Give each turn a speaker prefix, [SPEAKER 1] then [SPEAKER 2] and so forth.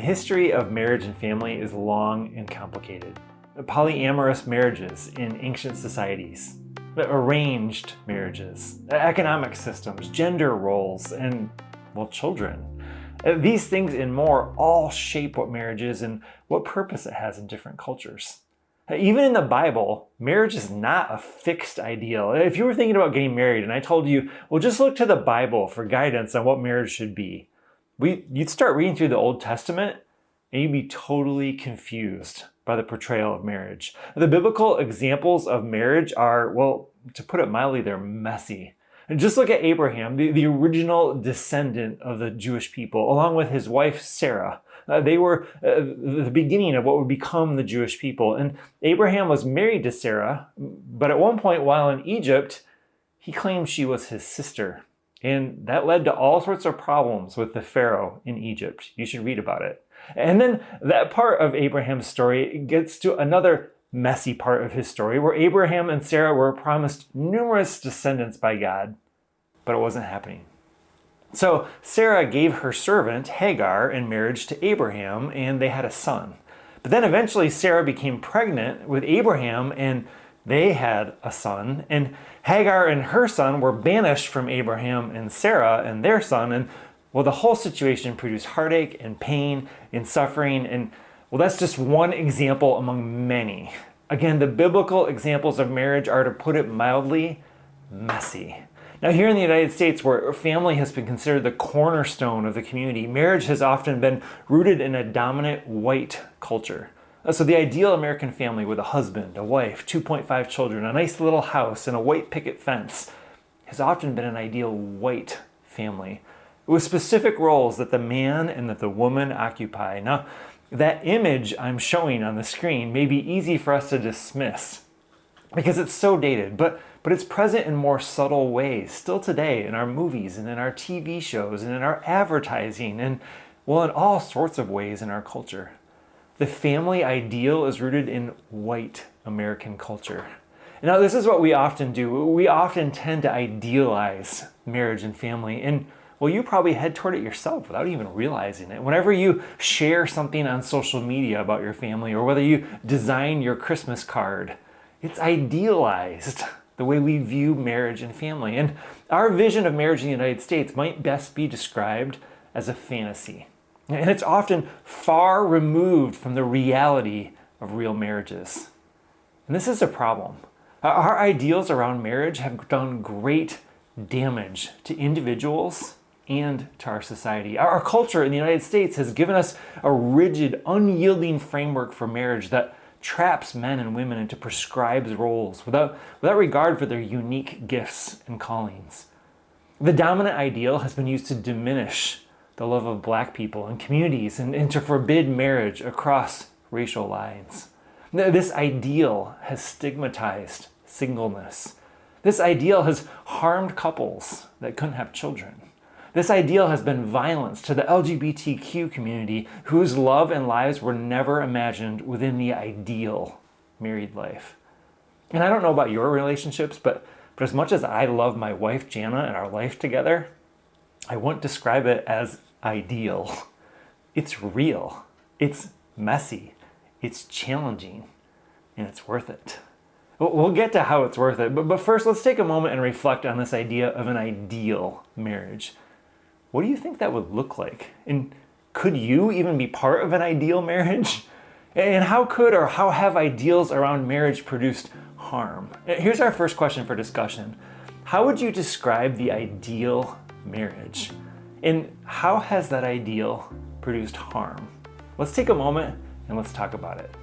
[SPEAKER 1] history of marriage and family is long and complicated. Polyamorous marriages in ancient societies, arranged marriages, economic systems, gender roles, and, well, children. These things and more all shape what marriage is and what purpose it has in different cultures. Even in the Bible, marriage is not a fixed ideal. If you were thinking about getting married and I told you, well, just look to the Bible for guidance on what marriage should be, you'd start reading through the Old Testament and you'd be totally confused by the portrayal of marriage. The biblical examples of marriage are, well, to put it mildly, they're messy. And just look at Abraham, the original descendant of the Jewish people, along with his wife Sarah. They were the beginning of what would become the Jewish people. And Abraham was married to Sarah, but at one point while in Egypt, he claimed she was his sister. And that led to all sorts of problems with the Pharaoh in Egypt. You should read about it. And then that part of Abraham's story gets to another messy part of his story where Abraham and Sarah were promised numerous descendants by God, but it wasn't happening. So Sarah gave her servant Hagar in marriage to Abraham, and they had a son. But then eventually Sarah became pregnant with Abraham, and they had a son. And Hagar and her son were banished from Abraham and Sarah and their son. And, well, the whole situation produced heartache and pain and suffering. And, well, that's just one example among many. Again, the biblical examples of marriage are, to put it mildly, messy. Now, here in the United States, where family has been considered the cornerstone of the community, marriage has often been rooted in a dominant white culture. So the ideal American family with a husband, a wife, 2.5 children, a nice little house, and a white picket fence has often been an ideal white family with specific roles that the man and that the woman occupy. Now, that image I'm showing on the screen may be easy for us to dismiss because it's so dated, but it's present in more subtle ways still today in our movies and in our TV shows and in our advertising and, well, in all sorts of ways in our culture. The family ideal is rooted in white American culture. Now, this is what we often do. We often tend to idealize marriage and family, and, well, you probably head toward it yourself without even realizing it. Whenever you share something on social media about your family, or whether you design your Christmas card, it's idealized the way we view marriage and family. And our vision of marriage in the United States might best be described as a fantasy. And it's often far removed from the reality of real marriages. And this is a problem. Our ideals around marriage have done great damage to individuals and to our society. Our culture in the United States has given us a rigid, unyielding framework for marriage that traps men and women into prescribed roles without regard for their unique gifts and callings. The dominant ideal has been used to diminish the love of Black people and communities and to forbid marriage across racial lines. This ideal has stigmatized singleness. This ideal has harmed couples that couldn't have children. This ideal has been violence to the LGBTQ community, whose love and lives were never imagined within the ideal married life. And I don't know about your relationships, but as much as I love my wife, Jana, and our life together, I wouldn't describe it as ideal. It's real. It's messy. It's challenging. And it's worth it. We'll get to how it's worth it. But first, let's take a moment and reflect on this idea of an ideal marriage. What do you think that would look like? And could you even be part of an ideal marriage? And how have ideals around marriage produced harm? Here's our first question for discussion. How would you describe the ideal marriage? And how has that ideal produced harm? Let's take a moment and let's talk about it.